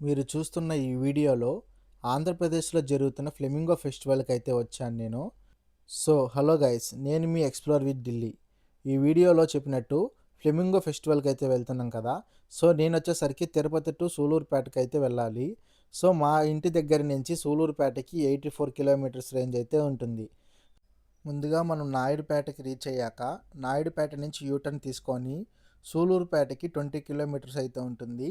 మీరు చూస్తున్న ఈ వీడియోలో ఆంధ్రప్రదేశ్లో జరుగుతున్న ఫ్లెమింగో ఫెస్టివల్కి అయితే వచ్చాను నేను. హలో గైస్, నేను మీ ఎక్స్ప్లోర్ విత్ ఢిల్లీ. ఈ వీడియోలో చెప్పినట్టు ఫ్లెమింగో ఫెస్టివల్కి అయితే వెళ్తున్నాం కదా. నేను వచ్చేసరికి తిరుపతి టు సూలూరుపేటకి అయితే వెళ్ళాలి. మా ఇంటి దగ్గర నుంచి సూలూరుపేటకి 84 కిలోమీటర్స్ రేంజ్ అయితే ఉంటుంది. ముందుగా మనం నాయుడుపేటకి రీచ్ అయ్యాక నాయుడుపేట నుంచి యూటర్న్ తీసుకొని సూలూరుపేటకి 20 కిలోమీటర్స్ అయితే ఉంటుంది.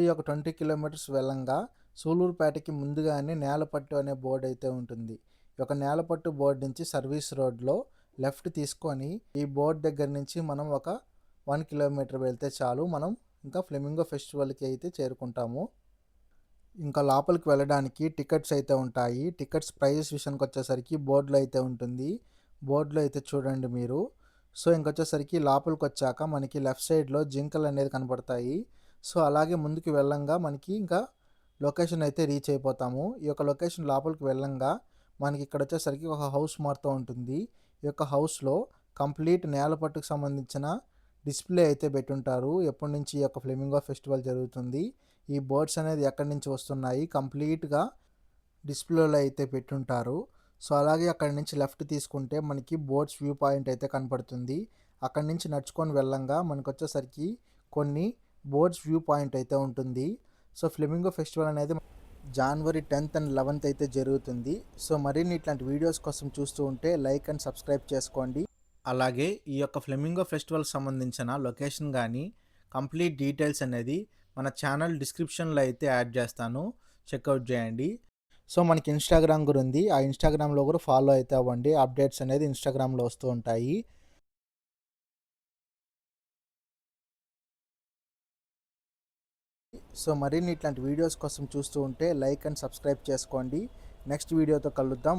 ఈ యొక్క 20 కిలోమీటర్స్ వెళ్ళంగా సూలూరుపేటకి ముందుగానే నేలపట్టు అనే బోర్డు అయితే ఉంటుంది. ఈ యొక్క నేలపట్టు బోర్డు నుంచి సర్వీస్ రోడ్లో లెఫ్ట్ తీసుకొని ఈ బోర్డు దగ్గర నుంచి మనం ఒక 1 కిలోమీటర్ వెళ్తే చాలు, మనం ఇంకా ఫ్లెమింగో ఫెస్టివల్కి అయితే చేరుకుంటాము. ఇంకా లోపలికి వెళ్ళడానికి టికెట్స్ అయితే ఉంటాయి. టికెట్స్ ప్రైజెస్ విషయానికి వచ్చేసరికి బోర్డులో అయితే ఉంటుంది. బోర్డులో అయితే చూడండి మీరు. ఇంకొచ్చేసరికి లోపలికి వచ్చాక మనకి లెఫ్ట్ సైడ్లో జింకలు అనేది కనపడతాయి. అలాగే ముందుకు వెళ్ళంగా మనకి ఇంకా లొకేషన్ అయితే రీచ్ అయిపోతాము. ఈ యొక్క లొకేషన్ లోపలికి వెళ్ళంగా మనకి ఇక్కడ వచ్చేసరికి ఒక హౌస్ మారుతూ ఉంటుంది. ఈ యొక్క హౌస్లో కంప్లీట్ నేలపట్టుకు సంబంధించిన డిస్ప్లే అయితే పెట్టుంటారు. ఎప్పటి నుంచి ఈ యొక్క ఫ్లెమింగో ఫెస్టివల్ జరుగుతుంది, ఈ బర్డ్స్ అనేది ఎక్కడి నుంచి వస్తున్నాయి, కంప్లీట్గా డిస్ప్లేలో అయితే పెట్టుంటారు. అలాగే అక్కడి నుంచి లెఫ్ట్ తీసుకుంటే మనకి బోట్స్ వ్యూ పాయింట్ అయితే కనపడుతుంది. అక్కడి నుంచి నడుచుకొని వెళ్ళంగా మనకు వచ్చేసరికి కొన్ని బోట్స్ వ్యూ పాయింట్ అయితే ఉంటుంది. ఫ్లెమింగో ఫెస్టివల్ అనేది జనవరి 10th అండ్ 11th అయితే జరుగుతుంది. మరిన్ని ఇట్లాంటి వీడియోస్ కోసం చూస్తూ ఉంటే లైక్ అండ్ సబ్స్క్రైబ్ చేసుకోండి. అలాగే ఈ యొక్క ఫ్లెమింగో ఫెస్టివల్కి సంబంధించిన లొకేషన్ కానీ కంప్లీట్ డీటెయిల్స్ అనేది మన ఛానల్ డిస్క్రిప్షన్లో అయితే యాడ్ చేస్తాను, చెక్అవుట్ చేయండి. మనకి ఇన్స్టాగ్రామ్ కూడా ఉంది. ఆ ఇన్స్టాగ్రామ్లో కూడా ఫాలో అయితే అవ్వండి. అప్డేట్స్ అనేది ఇన్స్టాగ్రామ్లో వస్తూ ఉంటాయి. మరిన్ని ఇట్లాంటి వీడియోస్ కోసం చూస్తూ ఉంటే లైక్ అండ్ సబ్స్క్రైబ్ చేసుకోండి. నెక్స్ట్ వీడియోతో కలుద్దాం.